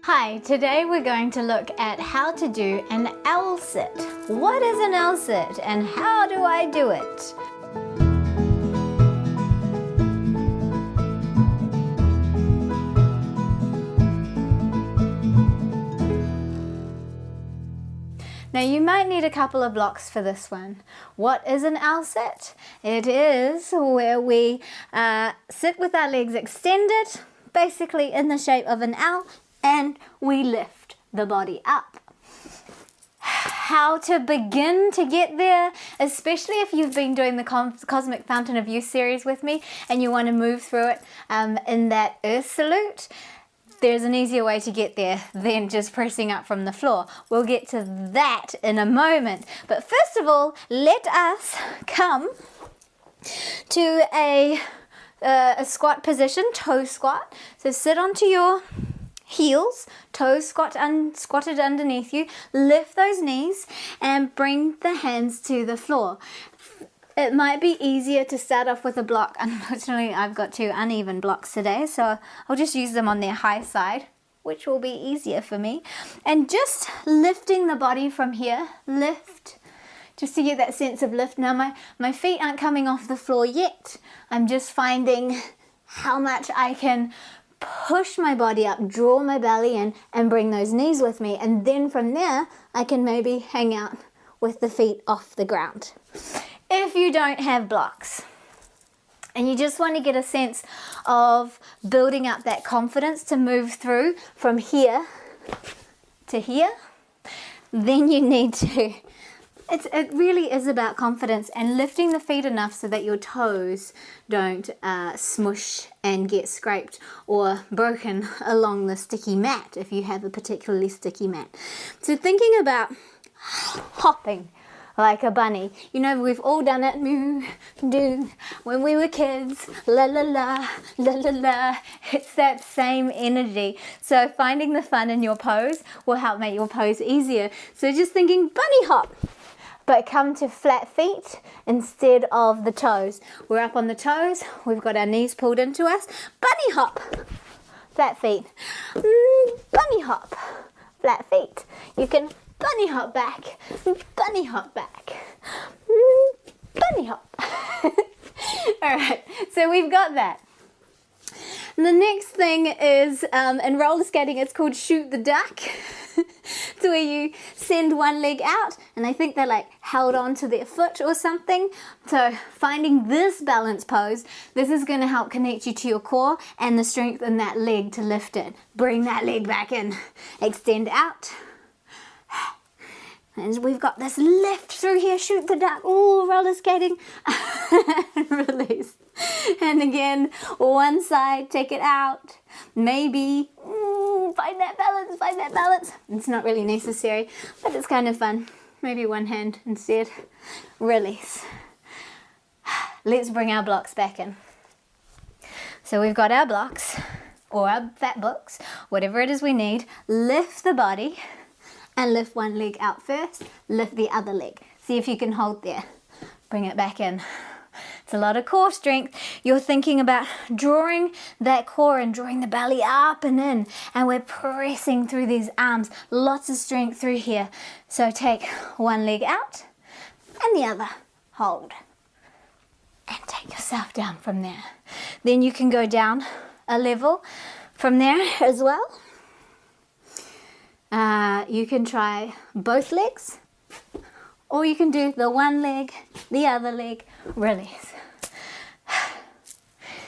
Hi, today we're going to look at how to do an L sit. What is an L sit and how do I do it? Now you might need a couple of blocks for this one. What is an L sit? It is where we sit with our legs extended, basically in the shape of an L, and we lift the body up. How to begin to get there, especially if you've been doing the Cosmic Fountain of Youth series with me and you want to move through it in that Earth salute. There's an easier way to get there than just pressing up from the floor. We'll get to that in a moment. But first of all, let us come to a squat position, toe squat. So sit onto your heels, toes squatted underneath you, lift those knees and bring the hands to the floor. It might be easier to start off with a block. Unfortunately, I've got two uneven blocks today, so I'll just use them on their high side, which will be easier for me. And just lifting the body from here, lift, just to get that sense of lift. Now my feet aren't coming off the floor yet. I'm just finding how much I can push my body up, draw my belly in, and bring those knees with me. And then from there, I can maybe hang out with the feet off the ground. If you don't have blocks and you just want to get a sense of building up that confidence to move through from here to here, then you need to, it really is about confidence and lifting the feet enough so that your toes don't smush and get scraped or broken along the sticky mat if you have a particularly sticky mat. So thinking about hopping like a bunny. You know, we've all done it, moo, do, when we were kids, la la la, la la la. It's that same energy. So finding the fun in your pose will help make your pose easier. So just thinking bunny hop, but come to flat feet instead of the toes. We're up on the toes, we've got our knees pulled into us, bunny hop, flat feet, bunny hop, flat feet. You can bunny hop back, bunny hop back, bunny hop. All right, so we've got that. The next thing is, in roller skating, it's called shoot the duck. It's where you send one leg out, and I think they're like held onto their foot or something. So finding this balance pose, this is going to help connect you to your core and the strength in that leg to lift it. Bring that leg back in, extend out. And we've got this lift through here, shoot the duck, ooh, roller skating, release. And again, one side, take it out, maybe, find that balance. It's not really necessary, but it's kind of fun. Maybe one hand instead, release. Let's bring our blocks back in. So we've got our blocks, or our fat blocks, whatever it is we need, lift the body, and lift one leg out first, lift the other leg. See if you can hold there. Bring it back in. It's a lot of core strength. You're thinking about drawing that core and drawing the belly up and in. And we're pressing through these arms. Lots of strength through here. So take one leg out and the other. Hold. And take yourself down from there. Then you can go down a level from there as well. You can try both legs, or you can do the one leg, the other leg, release.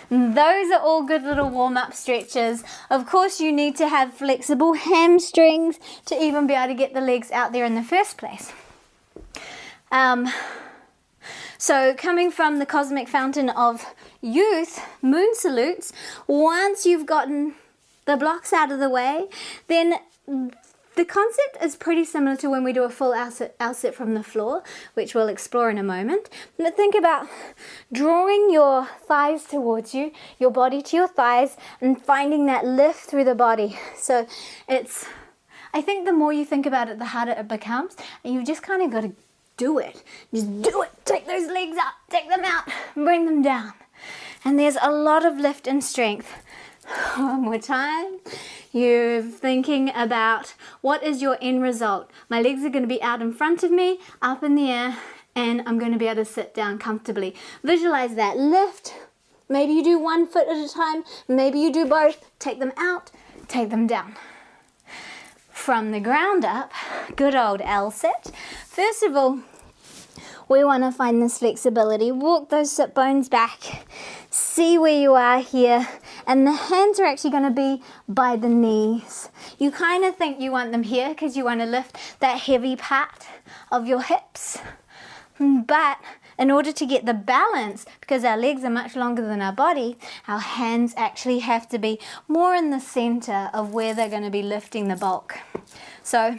Those are all good little warm-up stretches. Of course, you need to have flexible hamstrings to even be able to get the legs out there in the first place. So coming from the Cosmic Fountain of Youth, moon salutes, once you've gotten the blocks out of the way, then the concept is pretty similar to when we do a full L sit from the floor, which we'll explore in a moment. But think about drawing your thighs towards you, your body to your thighs, and finding that lift through the body. So I think the more you think about it, the harder it becomes, and you've just kind of got to do it. Just do it. Take those legs up, take them out, bring them down. And there's a lot of lift and strength One more time. You're thinking about what is your end result. My legs are going to be out in front of me, up in the air, and I'm going to be able to sit down comfortably. Visualize that lift. Maybe you do one foot at a time. Maybe you do both. Take them out, take them down. From the ground up, good old L sit. First of all, we want to find this flexibility. Walk those sit bones back. See where you are here. And the hands are actually going to be by the knees. You kind of think you want them here because you want to lift that heavy part of your hips. But in order to get the balance, because our legs are much longer than our body, our hands actually have to be more in the center of where they're going to be lifting the bulk. So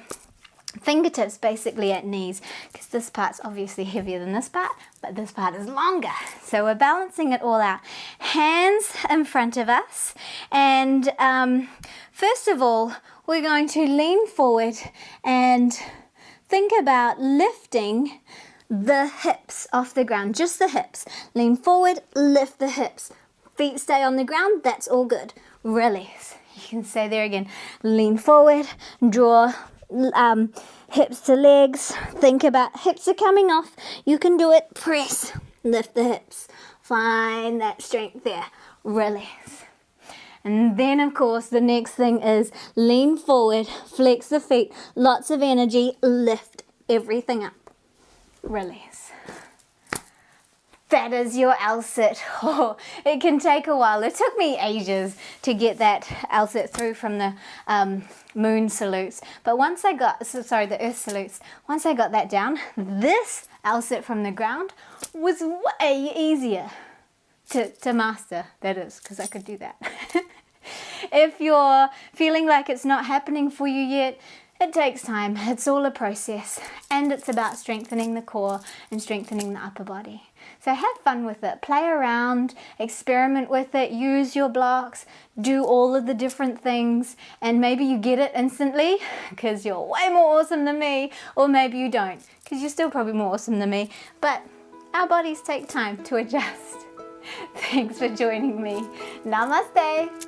fingertips basically at knees, because this part's obviously heavier than this part, but this part is longer. So we're balancing it all out. Hands in front of us, and first of all, we're going to lean forward and think about lifting the hips off the ground, just the hips. Lean forward, lift the hips. Feet stay on the ground, that's all good. Release. You can say there again. Lean forward, draw hips to legs. Think about hips are coming off. You can do it. Press, lift the hips. Find that strength there. Release. And then, of course, the next thing is lean forward, flex the feet, lots of energy, lift everything up. Release. That is your L sit. Oh, it can take a while. It took me ages to get that L sit through from the moon salutes. But once I got, the earth salutes, once I got that down, this L sit from the ground was way easier to master. That is, because I could do that. If you're feeling like it's not happening for you yet, it takes time. It's all a process, and it's about strengthening the core and strengthening the upper body. So have fun with it. Play around, experiment with it, use your blocks, do all of the different things, and maybe you get it instantly because you're way more awesome than me, or maybe you don't because you're still probably more awesome than me, but our bodies take time to adjust. Thanks for joining me. Namaste.